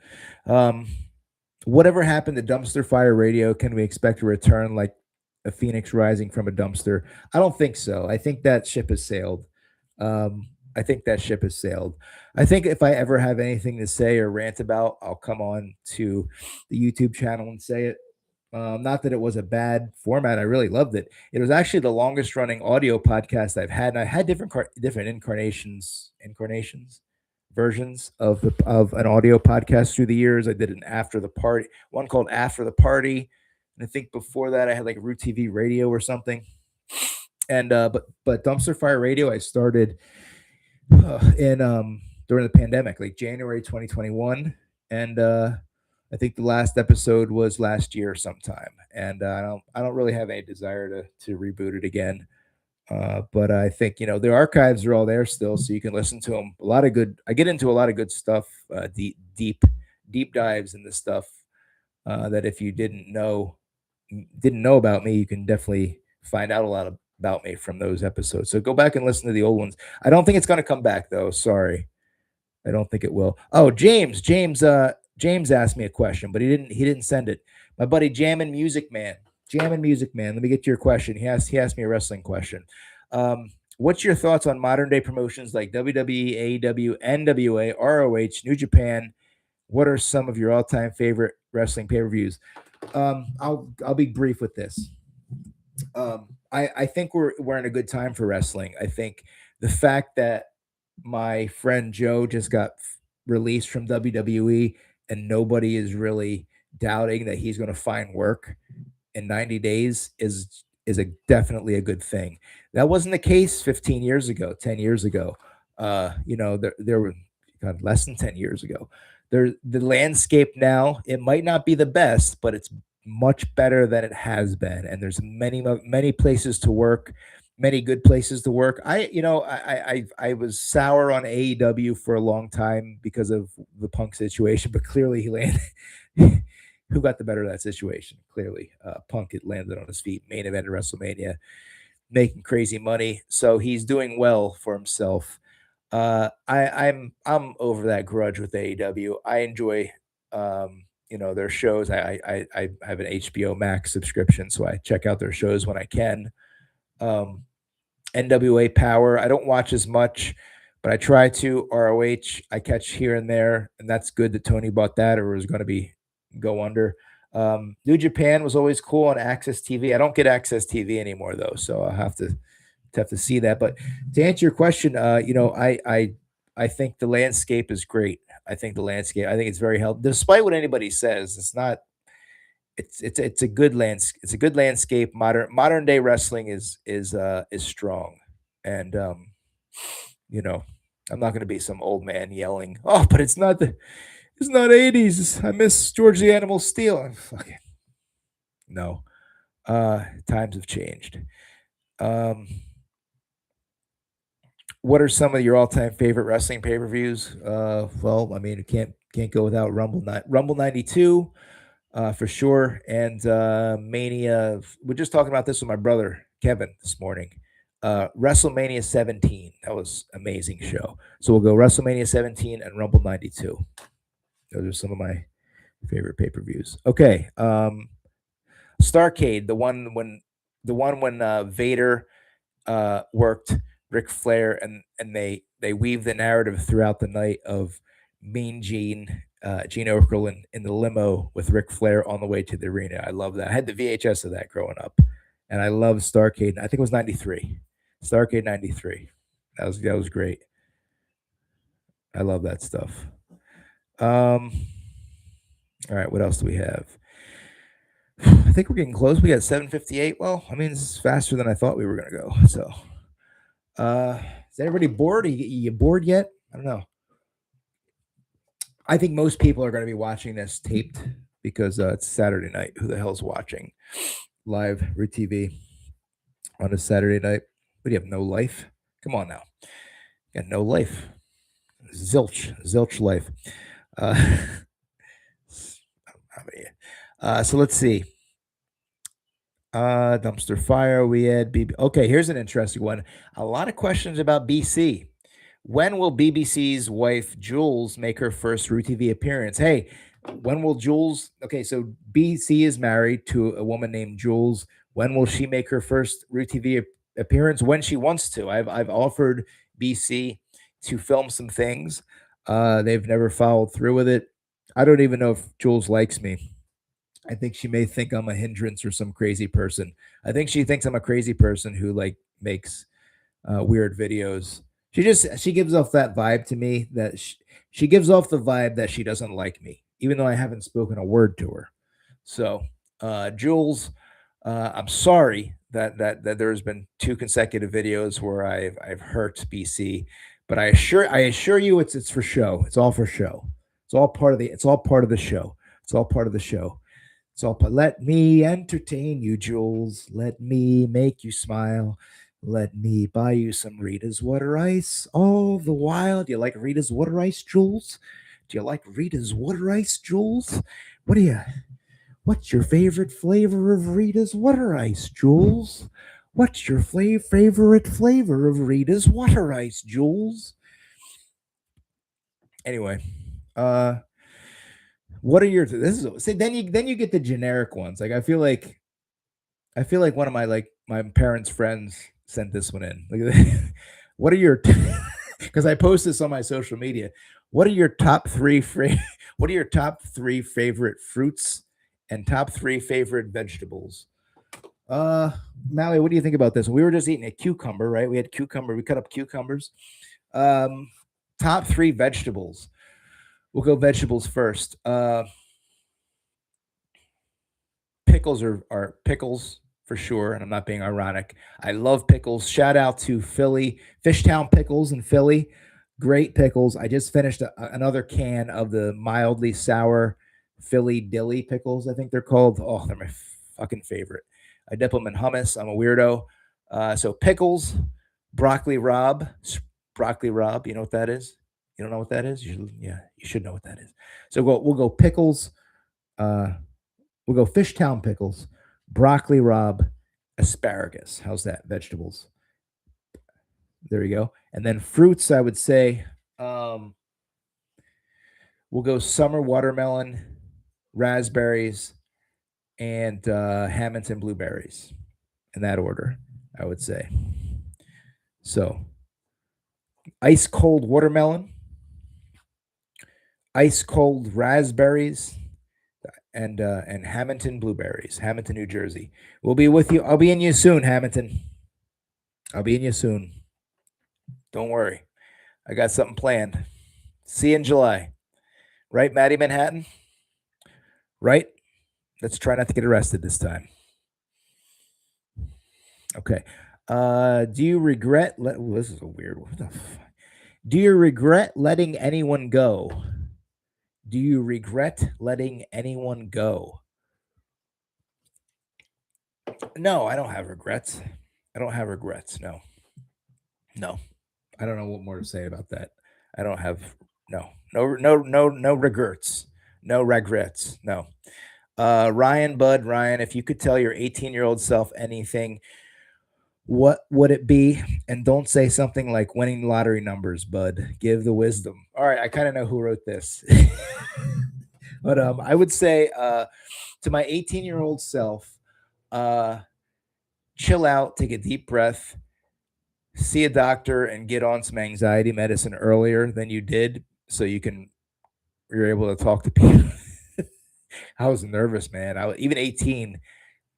Whatever happened to dumpster fire radio? Can we expect a return like a phoenix rising from a dumpster? I don't think so. I think that ship has sailed. I think that ship has sailed. I think if I ever have anything to say or rant about, I'll come on to the YouTube channel and say it. Not that it was a bad format. I really loved it. It was actually the longest running audio podcast I've had. And I had different incarnations, versions of an audio podcast through the years. I did an after the party, one called After the Party. And I think before that I had like RueTV Radio or something. And but Dumpster Fire Radio I started in during the pandemic, like January 2021. And I think the last episode was last year sometime, and I don't really have any desire to reboot it again. But I think the archives are all there still, so you can listen to them. A lot of good. I get into a lot of good stuff, deep dives into stuff that if you didn't know about me, you can definitely find out a lot about me from those episodes. So go back and listen to the old ones. I don't think it's going to come back though. Sorry. I don't think it will. Oh, James asked me a question, but he didn't send it. My buddy Jammin' Music Man. Jammin' Music Man. Let me get to your question. He asked me a wrestling question. What's your thoughts on modern day promotions like WWE, AEW, NWA, ROH, New Japan? What are some of your all time favorite wrestling pay per views? I'll be brief with this. I think we're in a good time for wrestling. I think the fact that my friend Joe just got released from WWE and nobody is really doubting that he's going to find work in 90 days is definitely a good thing. That wasn't the case 15 years ago, 10 years ago. There were less than 10 years ago. The landscape now, it might not be the best, but it's much better than it has been. And there's many places to work, many good places to work. I was sour on AEW for a long time because of the Punk situation, but clearly he landed. Who got the better of that situation? Clearly, Punk had landed on his feet, main event at WrestleMania, making crazy money. So he's doing well for himself. I'm over that grudge with AEW. I enjoy their shows. I have an HBO Max subscription, so I check out their shows when I can. NWA Power, I don't watch as much, but I try to. ROH, I catch here and there, and that's good that Tony bought that, or it was going to go under. New Japan was always cool on Access TV. I don't get Access TV anymore though, so I'll have to see that. But to answer your question, I think the landscape is great. I think it's very healthy. Despite what anybody says, it's not. It's a good landscape. It's a good landscape. Modern day wrestling is strong, and I'm not going to be some old man yelling, "Oh, but it's not 80s. I miss George the Animal Steel." I'm fucking no. Times have changed. What are some of your all-time favorite wrestling pay-per-views? Well, I mean, can't go without Rumble 92, for sure, and Mania. We're just talking about this with my brother Kevin this morning. WrestleMania 17. That was an amazing show. So we'll go WrestleMania 17 and Rumble 92. Those are some of my favorite pay-per-views. Okay. Starrcade, the one when Vader worked Ric Flair, and they weave the narrative throughout the night of Mean Gene Okerlund in the limo with Ric Flair on the way to the arena. I love that. I had the VHS of that growing up, and I love Starrcade. I think it was 93. Starrcade 93. That was great. I love that stuff. All right, what else do we have? I think we're getting close. We got 7:58. Well, I mean, this is faster than I thought we were gonna go. So, is everybody bored? Are you bored yet? I don't know. I think most people are going to be watching this taped because it's Saturday night. Who the hell's watching live RueTV on a Saturday night? What do you have? No life? Come on now. You got no life. Zilch life. Uh, how many? So let's see. Dumpster fire. We had BB. Okay, here's an interesting one. A lot of questions about BC. When will BBC's wife Jules make her first RueTV appearance? Hey, when will Jules? Okay, so BC is married to a woman named Jules. When will she make her first RueTV appearance? When she wants to. I've offered BC to film some things. They've never followed through with it. I don't even know if Jules likes me. I think she may think I'm a hindrance or some crazy person. I think she thinks I'm a crazy person who like makes weird videos. She gives off that vibe to me that she gives off the vibe that she doesn't like me, even though I haven't spoken a word to her. So, Jules, I'm sorry that there's been two consecutive videos where I've hurt BC, but I assure you it's for show. It's all for show. It's all part of the show. It's all part of the show. So let me entertain you, Jules. Let me make you smile. Let me buy you some Rita's water ice. All the while, do you like Rita's water ice, Jules? Do you like Rita's water ice, Jules? What do you? What's your favorite flavor of Rita's water ice, Jules? What's your favorite flavor of Rita's water ice, Jules? Anyway, what are your this is see then you get the generic ones. Like I feel like one of my parents' friends sent this one in. Look at that. What are your because I post this on my social media. What are your top three what are your top three favorite fruits and top three favorite vegetables? Uh Maui, what do you think about this? We were just eating a cucumber, right? We had cucumber, we cut up cucumbers. Um Top three vegetables. We'll go vegetables first. Pickles are pickles for sure, and I'm not being ironic. I love pickles. Shout out to Philly, Fishtown Pickles in Philly. Great pickles. I just finished another can of the mildly sour Philly dilly pickles, I think they're called. Oh, they're my fucking favorite. I dip them in hummus. I'm a weirdo. So pickles, broccoli rabe, broccoli rabe. You know what that is? You don't know what that is? Yeah, you should know what that is. So we'll go pickles. Uh, We'll go Fishtown pickles, broccoli rabe, asparagus. How's that? Vegetables. There you go. And then fruits, I would say um, we'll go summer watermelon, raspberries, and Hamilton blueberries in that order, I would say. So ice cold watermelon, ice cold raspberries, and Hamilton blueberries, Hamilton, New Jersey. We'll be with you. I'll be in you soon, Hamilton. I'll be in you soon. Don't worry. I got something planned. See you in July. Right, Maddie Manhattan? Right? Let's try not to get arrested this time. Okay. Do you regret this is a weird one. What the Do you regret letting anyone go? Do you regret letting anyone go? No, I don't have regrets. I don't have regrets. No. No. I don't know what more to say about that. I don't have no regrets. No regrets. No. Ryan, if you could tell your 18-year-old self anything, what would it be? And don't say something like winning lottery numbers, Bud. Give the wisdom. All right, I kind of know who wrote this. But I would say to my 18-year-old self, uh, chill out, take a deep breath, see a doctor, and get on some anxiety medicine earlier than you did, so you're able to talk to people. I was nervous, man. Even 18,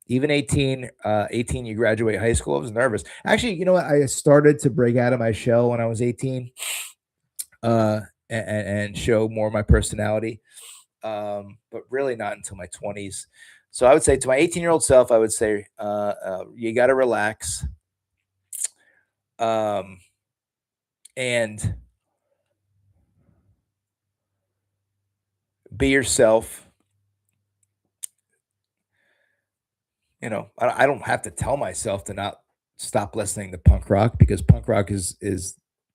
18, you graduate high school. I was nervous. Actually, you know what? I started to break out of my shell when I was 18, uh, and show more of my personality. But really not until my 20s. So I would say to my 18-year-old self, I would say, you got to relax. Um, and be yourself. I don't have to tell myself to not stop listening to punk rock, because punk rock is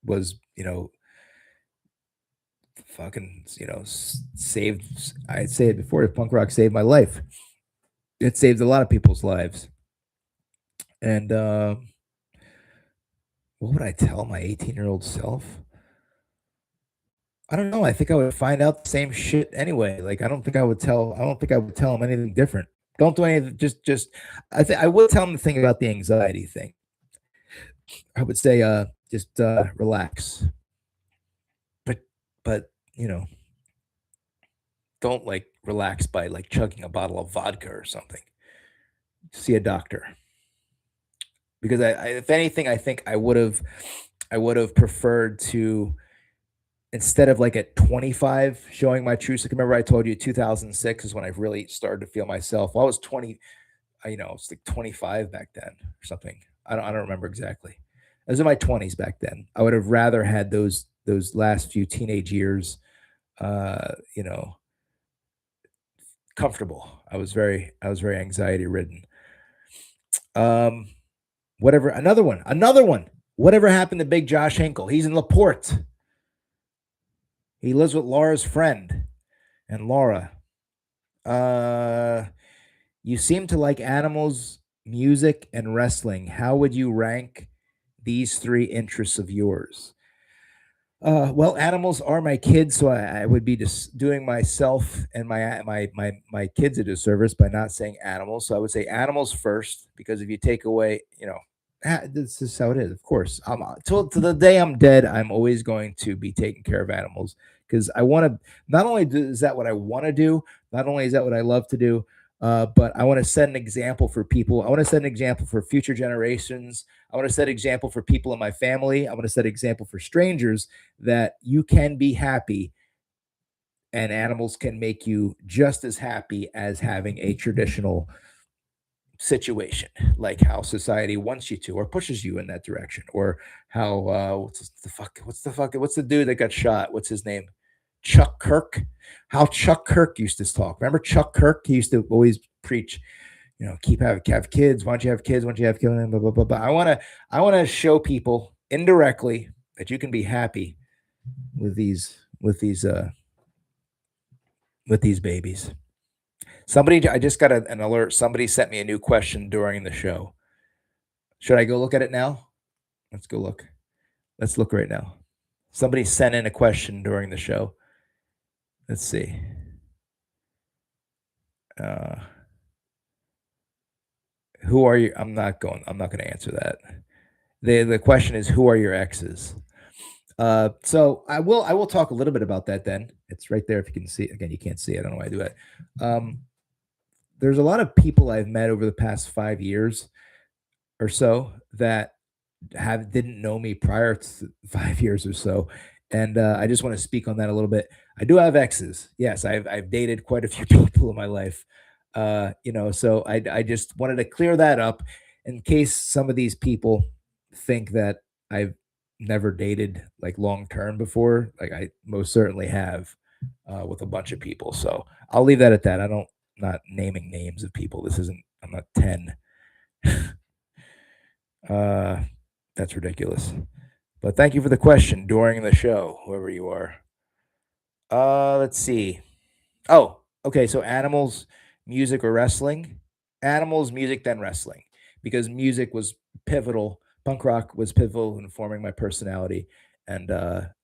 was fucking saved. I'd say it before, punk rock saved my life. It saved a lot of people's lives. And what would I tell my 18-year-old self? I don't know. I think I would find out the same shit anyway. Like, I don't think I would tell him anything different. Don't do anything. Just. I would tell him the thing about the anxiety thing. I would say, just relax. But don't like relax by like chugging a bottle of vodka or something. See a doctor, because if anything, I think I would have preferred to, instead of like at 25 showing my true. So remember, I told you 2006 is when I really started to feel myself. Well, I was 20, it's like 25 back then or something. I don't remember exactly. I was in my 20s back then. I would have rather had those last few teenage years, you know, comfortable. I was very anxiety ridden. Um, whatever. Another one. Whatever happened to Big Josh Hinkle? He's in LaPorte. He lives with Laura's friend, and Laura. You seem to like animals, music, and wrestling. How would you rank these three interests of yours? Well, animals are my kids, so I would be just doing myself and my kids a disservice by not saying animals. So I would say animals first, because if you take away, this is how it is. Of course, till to the day I'm dead, I'm always going to be taking care of animals, because I want to. Not only is that what I want to do, not only is that what I love to do, but I want to set an example for people. I want to set an example for future generations. I want to set an example for people in my family. I want to set an example for strangers, that you can be happy, and animals can make you just as happy as having a traditional situation, like how society wants you to, or pushes you in that direction, or how what's the dude that got shot? What's his name? Chuck Kirk. How Chuck Kirk used to talk. Remember Chuck Kirk? He used to always preach, keep have kids. Why don't you have kids? Why don't you have kids? Blah, blah, blah, blah. I want to show people indirectly that you can be happy with these babies. I just got an alert. Somebody sent me a new question during the show. Should I go look at it now? Let's go look. Let's look right now. Somebody sent in a question during the show. Let's see. Who are you? I'm not going to answer that. The question is, who are your exes? So I will talk a little bit about that then. It's right there if you can see it. Again, you can't see it. I don't know why I do that. There's a lot of people I've met over the past 5 years or so that didn't know me prior to 5 years or so. And I just want to speak on that a little bit. I do have exes. Yes, I've dated quite a few people in my life. So I just wanted to clear that up in case some of these people think that I've never dated like long term before. Like, I most certainly have, with a bunch of people. So I'll leave that at that. Not naming names of people. I'm not 10. That's ridiculous. But thank you for the question during the show, whoever you are. Let's see. Oh, okay. So animals, music, or wrestling? Animals, music, then wrestling, because music was pivotal. Punk rock was pivotal in forming my personality and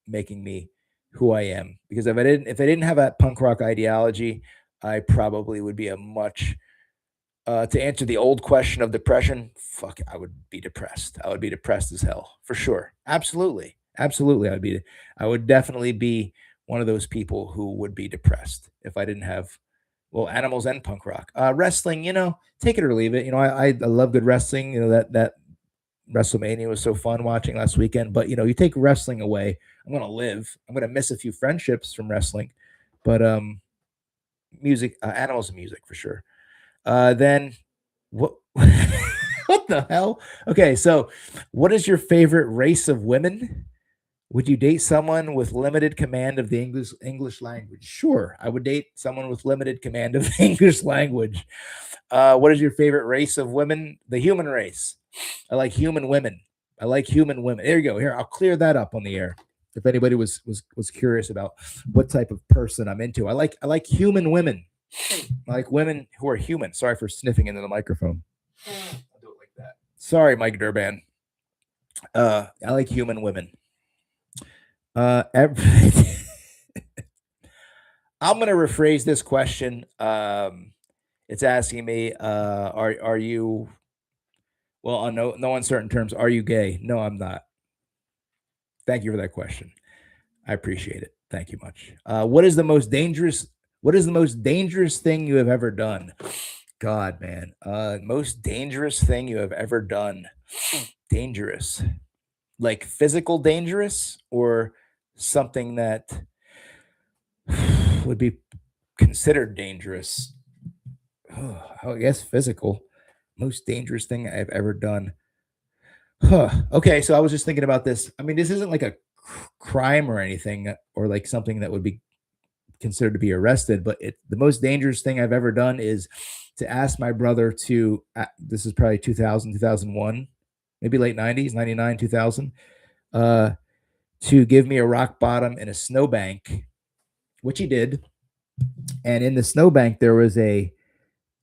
making me who I am. Because if I didn't have that punk rock ideology, I probably would be a much to answer the old question of depression. Fuck, I would be depressed. I would be depressed as hell, for sure. Absolutely, absolutely. I would definitely be one of those people who would be depressed if I didn't have, well, animals and punk rock. Wrestling, take it or leave it. I love good wrestling. That WrestleMania was so fun watching last weekend. But you take wrestling away, I'm gonna live. I'm gonna miss a few friendships from wrestling, but music, animals and music for sure. Then what? What the hell? Okay, so what is your favorite race of women? Would you date someone with limited command of the English language? Sure, I would date someone with limited command of the English language. What is your favorite race of women? The human race. I like human women. I like human women. There you go. Here, I'll clear that up on the air. If anybody was curious about what type of person I'm into, I like human women. I like women who are human. Sorry for sniffing into the microphone. I'll do it like that. Sorry, Mike Durban. I like human women. I'm going to rephrase this question. It's asking me, are you, well, on no uncertain terms, are you gay? No, I'm not. Thank you for that question. I appreciate it. Thank you much. What is the most dangerous thing you have ever done? God, man. Most dangerous thing you have ever done. Dangerous. Like physical dangerous or something that would be considered dangerous? I guess physical. Most dangerous thing I've ever done. Okay, so I was just thinking about this. I mean, this isn't like a crime or anything, or like something that would be considered to be arrested, but the most dangerous thing I've ever done is to ask my brother to, this is probably 2000, 2001, maybe late 90s, 99, 2000, to give me a rock bottom in a snowbank, which he did. And in the snowbank, there was a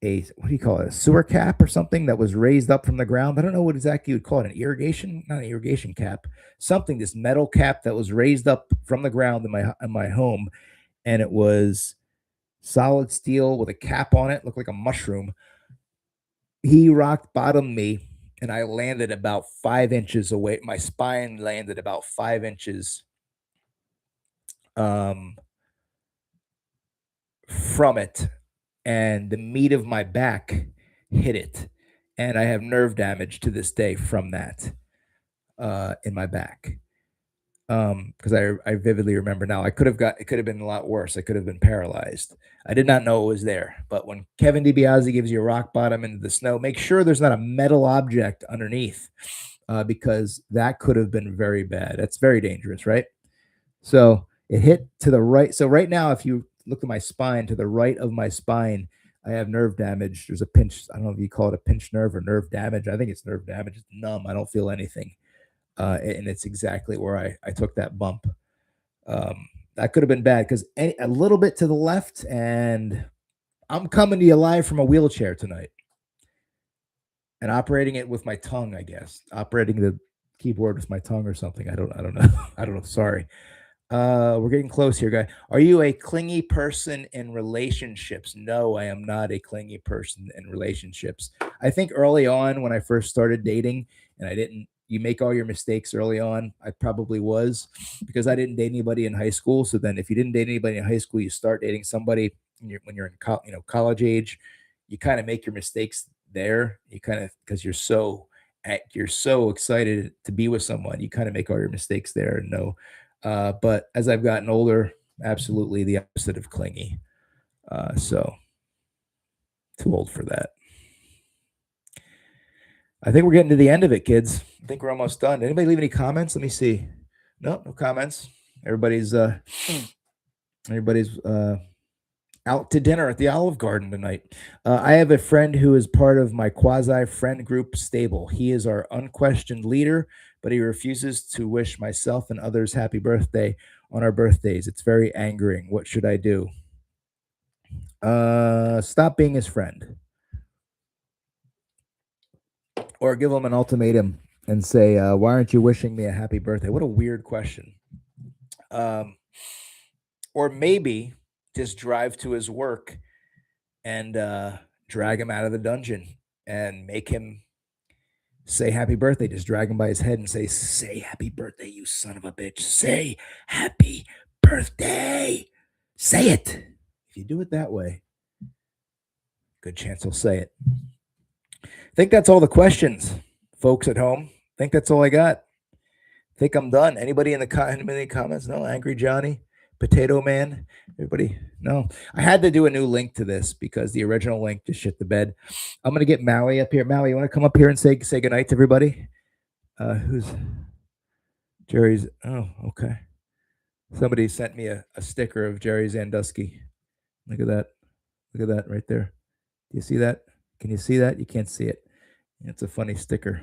what do you call it, a sewer cap or something that was raised up from the ground. I don't know what exactly you'd call it, not an irrigation cap, something, this metal cap that was raised up from the ground in my home, and it was solid steel with a cap on it, looked like a mushroom. He rock bottomed me, and I landed about 5 inches away. My spine landed about 5 inches from it, and the meat of my back hit it, and I have nerve damage to this day from that in my back. Because I vividly remember now. It could have been a lot worse. I could have been paralyzed. I did not know it was there. But when Kevin DiBiase gives you a rock bottom into the snow, make sure there's not a metal object underneath, because that could have been very bad. That's very dangerous, right? So it hit to the right. So right now, if you look at my spine, to the right of my spine, I have nerve damage. There's a pinch. I don't know if you call it a pinched nerve or nerve damage. I think it's nerve damage. It's numb. I don't feel anything. And it's exactly where I took that bump. That could have been bad because a little bit to the left, and I'm coming to you live from a wheelchair tonight and operating it with my tongue, I guess. Operating the keyboard with my tongue or something. I don't know. I don't know. Sorry. We're getting close here, guy. Are you a clingy person in relationships? No, I am not a clingy person in relationships. I think early on when I first started dating, and you make all your mistakes early on. I probably was, because I didn't date anybody in high school. So then if you didn't date anybody in high school, you start dating somebody when you're in college age, you kind of make your mistakes there. You kind of, because you're so excited to be with someone, you kind of make all your mistakes there and know. But as I've gotten older, absolutely the opposite of clingy. So too old for that. I think we're getting to the end of it, kids. I think we're almost done. Anybody leave any comments? Let me see. No comments. Everybody's out to dinner at the Olive Garden tonight. I have a friend who is part of my quasi friend group stable. He is our unquestioned leader, but he refuses to wish myself and others happy birthday on our birthdays. It's very angering. What should I do? Stop being his friend. Or give him an ultimatum and say, why aren't you wishing me a happy birthday? What a weird question. Or maybe just drive to his work and drag him out of the dungeon and make him say happy birthday. Just drag him by his head and say happy birthday, you son of a bitch. Say happy birthday. Say it. If you do it that way, good chance he'll say it. I think that's all the questions, folks at home. I think that's all I got. I think I'm done. Anybody in the comments? No? Angry Johnny? Potato Man? Everybody? No. I had to do a new link to this because the original link just shit the bed. I'm going to get Maui up here. Maui, you want to come up here and say goodnight to everybody? Jerry's. Oh, okay. Somebody sent me a sticker of Jerry Sandusky. Look at that. Look at that right there. Do you see that? Can you see that? You can't see it. It's a funny sticker.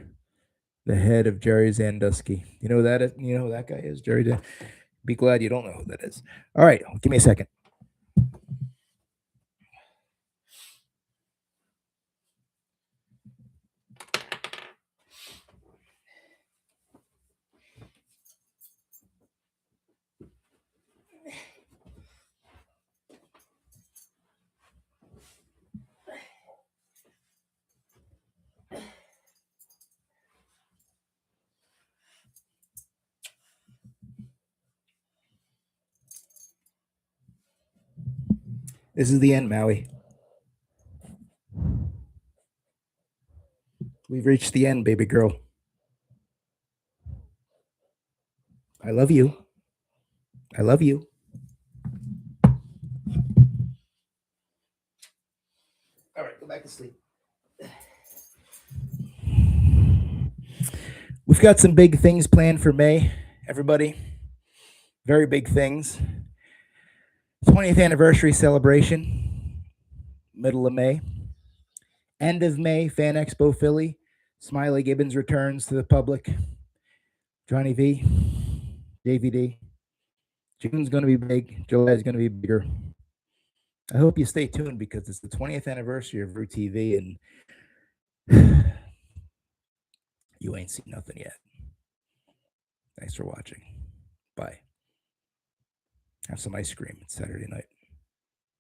The head of Jerry Sandusky. You know who that is? You know who that guy is? Jerry. Be glad you don't know who that is. All right, give me a second. This is the end, Maui. We've reached the end, baby girl. I love you. I love you. All right, go back to sleep. We've got some big things planned for May, everybody. Very big things. 20th anniversary celebration, middle of May. End of May, Fan Expo Philly. Smiley Gibbons returns to the public. Johnny V, JVD. June's going to be big. July is going to be bigger. I hope you stay tuned because it's the 20th anniversary of RueTV and you ain't seen nothing yet. Thanks for watching. Bye. Have some ice cream. It's Saturday night.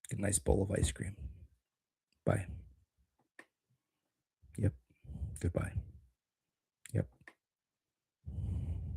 Get a nice bowl of ice cream. Bye. Yep. Goodbye.